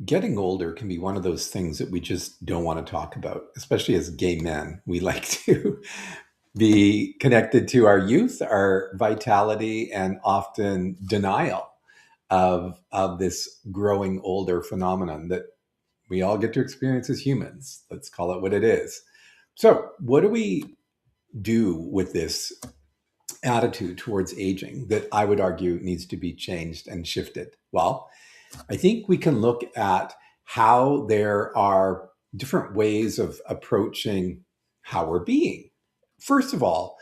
Getting older can be one of those things that we just don't want to talk about, especially as gay men. We like to be connected to our youth, our vitality, and often denial of this growing older phenomenon that we all get to experience as humans. Let's call it what it is. So, what do we do with this attitude towards aging that I would argue needs to be changed and shifted? Well, I think we can look at how there are different ways of approaching how we're being. First of all,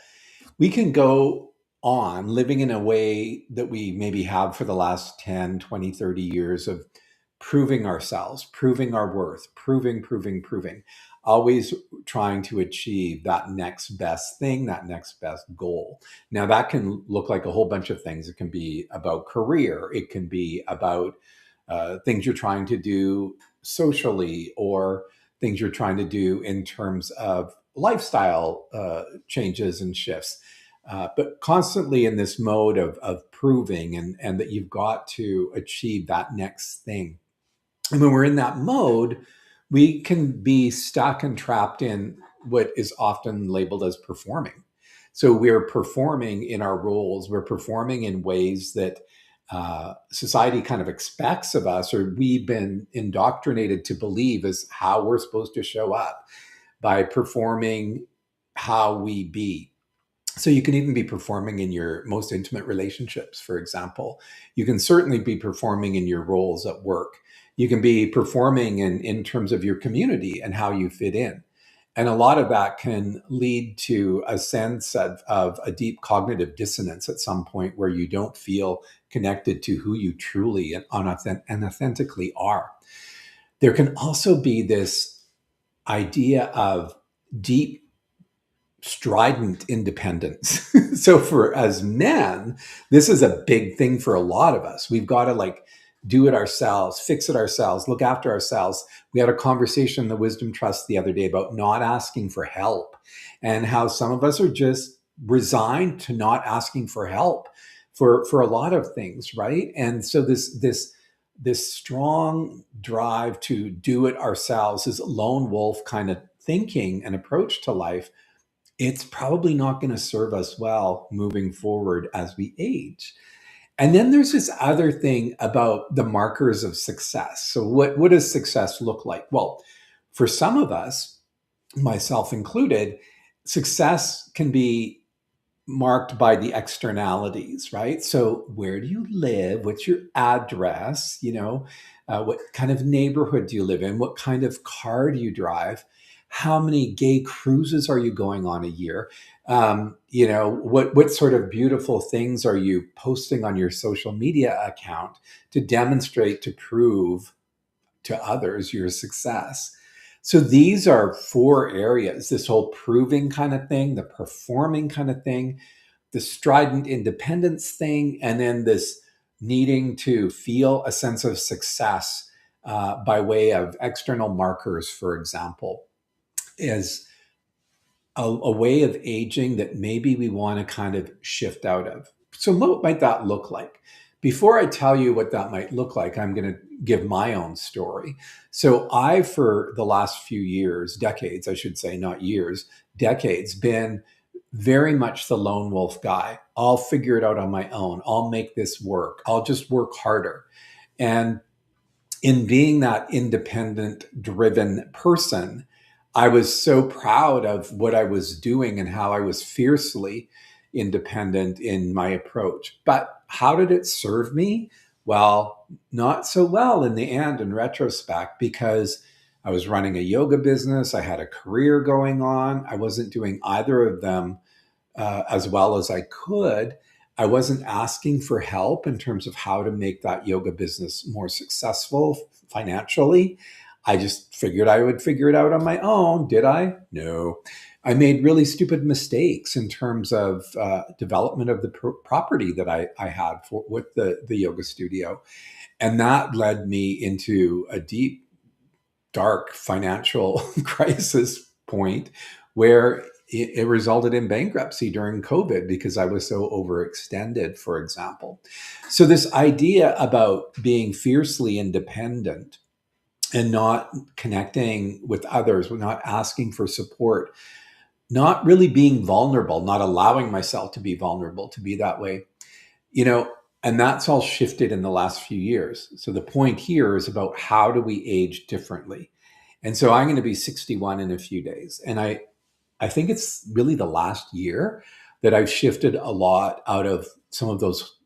we can go on living in a way that we maybe have for the last 10, 20, 30 years of proving ourselves, proving our worth, proving, always trying to achieve that next best thing, that next best goal. Now, that can look like a whole bunch of things. It can be about career, it can be about things you're trying to do socially, or things you're trying to do in terms of lifestyle changes and shifts. But constantly in this mode of proving and that you've got to achieve that next thing. And when we're in that mode, we can be stuck and trapped in what is often labeled as performing. So we're performing in our roles, we're performing in ways that society kind of expects of us, or we've been indoctrinated to believe is how we're supposed to show up by performing how we be. So you can even be performing in your most intimate relationships, for example. You can certainly be performing in your roles at work. You can be performing in terms of your community and how you fit in. And a lot of that can lead to a sense of a deep cognitive dissonance at some point where you don't feel connected to who you truly and authentically are. There can also be this idea of deep strident independence. So for as men, this is a big thing for a lot of us. We've got to like do it ourselves, fix it ourselves, look after ourselves. We had a conversation in the Wisdom Trust the other day about not asking for help and how some of us are just resigned to not asking for help for a lot of things, right? And so this strong drive to do it ourselves, is lone wolf kind of thinking and approach to life, it's probably not going to serve us well moving forward as we age. And then there's this other thing about the markers of success. So, what does success look like? Well, for some of us, myself included, success can be marked by the externalities, right? So, where do you live? What's your address? What kind of neighborhood do you live in? What kind of car do you drive? How many gay cruises are you going on a year? What sort of beautiful things are you posting on your social media account to demonstrate, to prove to others your success? So these are four areas: this whole proving kind of thing, the performing kind of thing, the strident independence thing, and then this needing to feel a sense of success by way of external markers, for example, is a way of aging that maybe we want to kind of shift out of. So, what might that look like? Before I tell you what that might look like, I'm going to give my own story. So, I, for the last few years, decades, I should say, not years, decades, been very much the lone wolf guy. I'll figure it out on my own. I'll make this work. I'll just work harder. And in being that independent, driven person, I was so proud of what I was doing and how I was fiercely independent in my approach. But how did it serve me? Well, not so well in the end, in retrospect, because I was running a yoga business. I had a career going on. I wasn't doing either of them as well as I could. I wasn't asking for help in terms of how to make that yoga business more successful financially. I just figured I would figure it out on my own. Did I? No. I made really stupid mistakes in terms of development of the property that I had with the yoga studio. And that led me into a deep, dark financial crisis point where it resulted in bankruptcy during COVID because I was so overextended, for example. So, this idea about being fiercely independent and not connecting with others. We're not asking for support, not really being vulnerable, not allowing myself to be vulnerable, to be that way, you know, and that's all shifted in the last few years. So the point here is about how do we age differently? And so I'm going to be 61 in a few days. And I think it's really the last year that I've shifted a lot out of some of those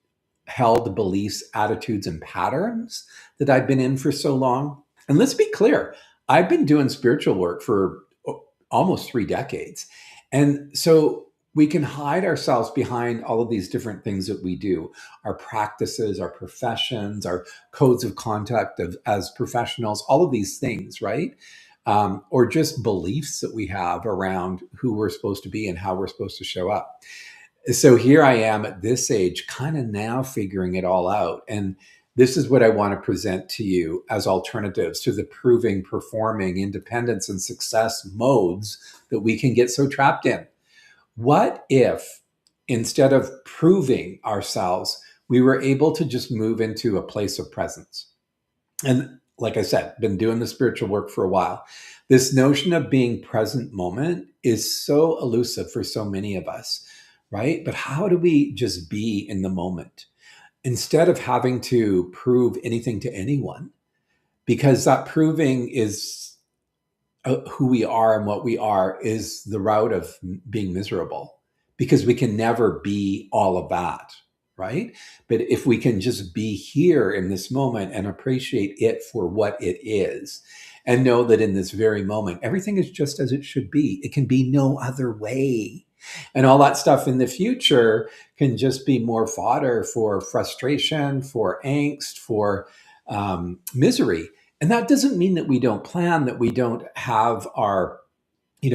held beliefs, attitudes, and patterns that I've been in for so long. And let's be clear, I've been doing spiritual work for almost 3 decades. And so we can hide ourselves behind all of these different things that we do, our practices, our professions, our codes of conduct as professionals, all of these things, right? Or just beliefs that we have around who we're supposed to be and how we're supposed to show up. So here I am at this age, kind of now figuring it all out. And this is what I want to present to you as alternatives to the proving, performing, independence, and success modes that we can get so trapped in. What if instead of proving ourselves, we were able to just move into a place of presence? And like I said, been doing the spiritual work for a while. This notion of being present moment is so elusive for so many of us, right? But how do we just be in the moment instead of having to prove anything to anyone? Because that proving is who we are and what we are is the route of being miserable, because we can never be all of that, right? But if we can just be here in this moment and appreciate it for what it is, and know that in this very moment, everything is just as it should be, it can be no other way. And all that stuff in the future can just be more fodder for frustration, for angst, for misery. And that doesn't mean that we don't plan, that we don't have our,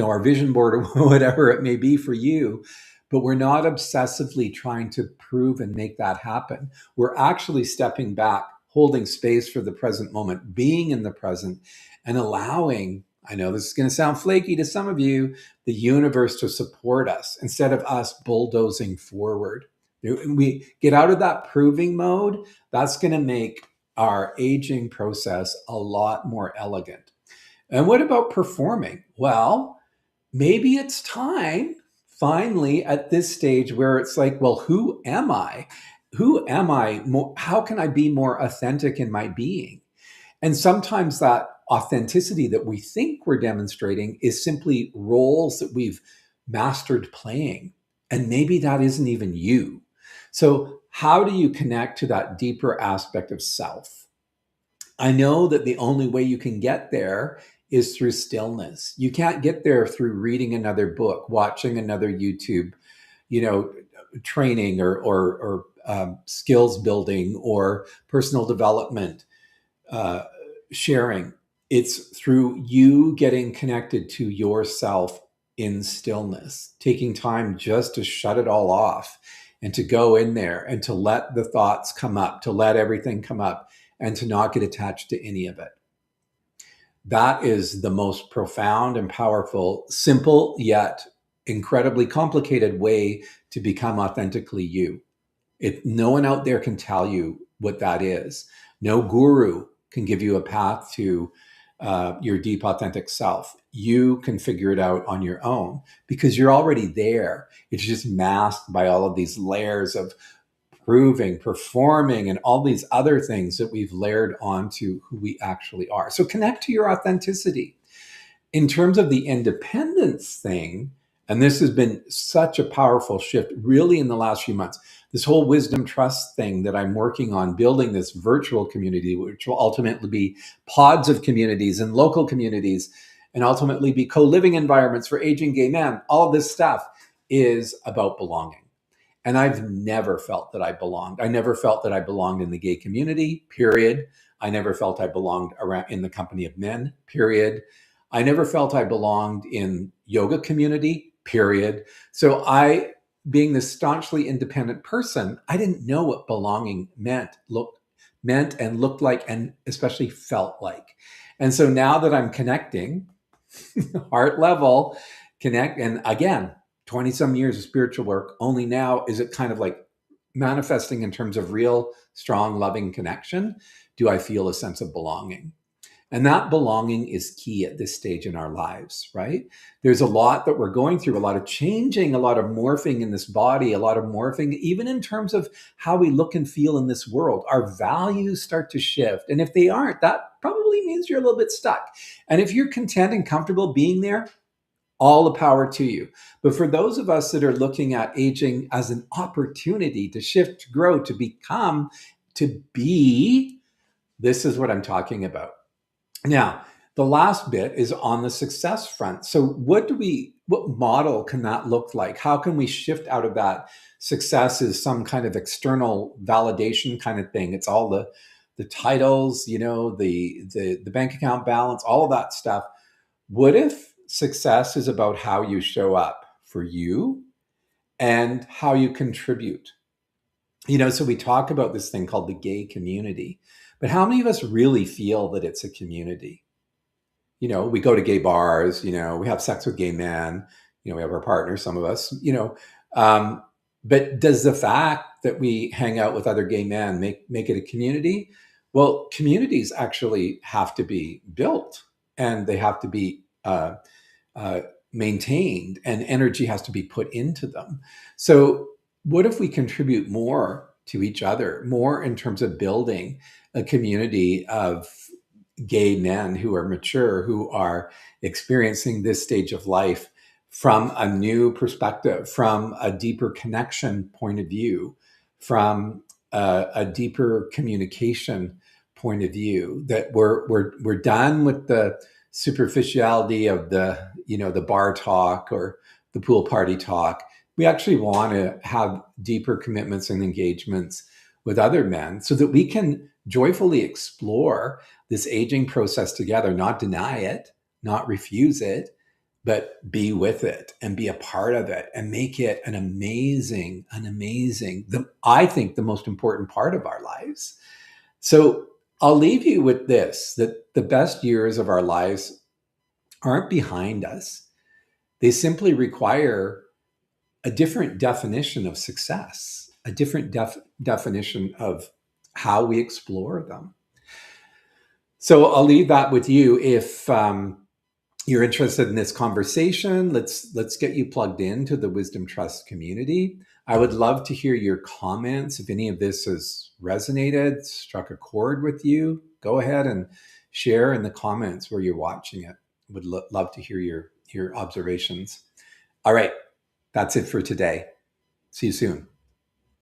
our vision board or whatever it may be for you, but we're not obsessively trying to prove and make that happen. We're actually stepping back, holding space for the present moment, being in the present, and allowing, I know this is going to sound flaky to some of you, the universe to support us instead of us bulldozing forward. We get out of that proving mode. That's going to make our aging process a lot more elegant. And what about performing? Well, maybe it's time finally at this stage where it's like, well, who am I? Who am I? How can I be more authentic in my being? And sometimes that authenticity that we think we're demonstrating is simply roles that we've mastered playing. And maybe that isn't even you. So, how do you connect to that deeper aspect of self? I know that the only way you can get there is through stillness. You can't get there through reading another book, watching another YouTube, training or skills building or personal development, sharing. It's through you getting connected to yourself in stillness, taking time just to shut it all off and to go in there and to let the thoughts come up, to let everything come up and to not get attached to any of it. That is the most profound and powerful, simple yet incredibly complicated way to become authentically you. No one out there can tell you what that is. No guru can give you a path to your deep, authentic self. You can figure it out on your own because you're already there. It's just masked by all of these layers of proving, performing, and all these other things that we've layered onto who we actually are. So connect to your authenticity. In terms of the independence thing, and this has been such a powerful shift really in the last few months, this whole wisdom trust thing that I'm working on, building this virtual community, which will ultimately be pods of communities and local communities, and ultimately be co-living environments for aging gay men. All of this stuff is about belonging. And I've never felt that I belonged. I never felt that I belonged in the gay community, period. I never felt I belonged around in the company of men, period. I never felt I belonged in yoga community, period. So being this staunchly independent person, I didn't know what belonging meant and looked like, and especially felt like. And so now that I'm connecting, heart level, connect, and again, 20 some years of spiritual work, only now is it kind of like manifesting in terms of real, strong, loving connection. Do I feel a sense of belonging? And that belonging is key at this stage in our lives, right? There's a lot that we're going through, a lot of changing, a lot of morphing in this body, a lot of morphing, even in terms of how we look and feel in this world. Our values start to shift. And if they aren't, that probably means you're a little bit stuck. And if you're content and comfortable being there, all the power to you. But for those of us that are looking at aging as an opportunity to shift, to grow, to become, to be, this is what I'm talking about. Now, the last bit is on the success front. So what model can that look like? How can we shift out of that success is some kind of external validation kind of thing? It's all the titles, the bank account balance, all of that stuff. What if success is about how you show up for you and how you contribute? So we talk about this thing called the gay community, but how many of us really feel that it's a community? We go to gay bars, we have sex with gay men, we have our partners, some of us, but does the fact that we hang out with other gay men make it a community? Well, communities actually have to be built and they have to be maintained, and energy has to be put into them. So what if we contribute more to each other, more in terms of building a community of gay men who are mature, who are experiencing this stage of life from a new perspective, from a deeper connection point of view, from a deeper communication point of view, that we're done with the superficiality of the bar talk or the pool party talk. We actually want to have deeper commitments and engagements with other men so that we can joyfully explore this aging process together, not deny it, not refuse it, but be with it and be a part of it and make it an amazing, I think the most important part of our lives. So I'll leave you with this, that the best years of our lives aren't behind us. They simply require a different definition of success, a different definition of how we explore them. So I'll leave that with you. If you're interested in this conversation, let's get you plugged into the Wisdom Trust community. I would love to hear your comments. If any of this has resonated, struck a chord with you, go ahead and share in the comments where you're watching it. Would love to hear your observations. All right, that's it for today. See you soon.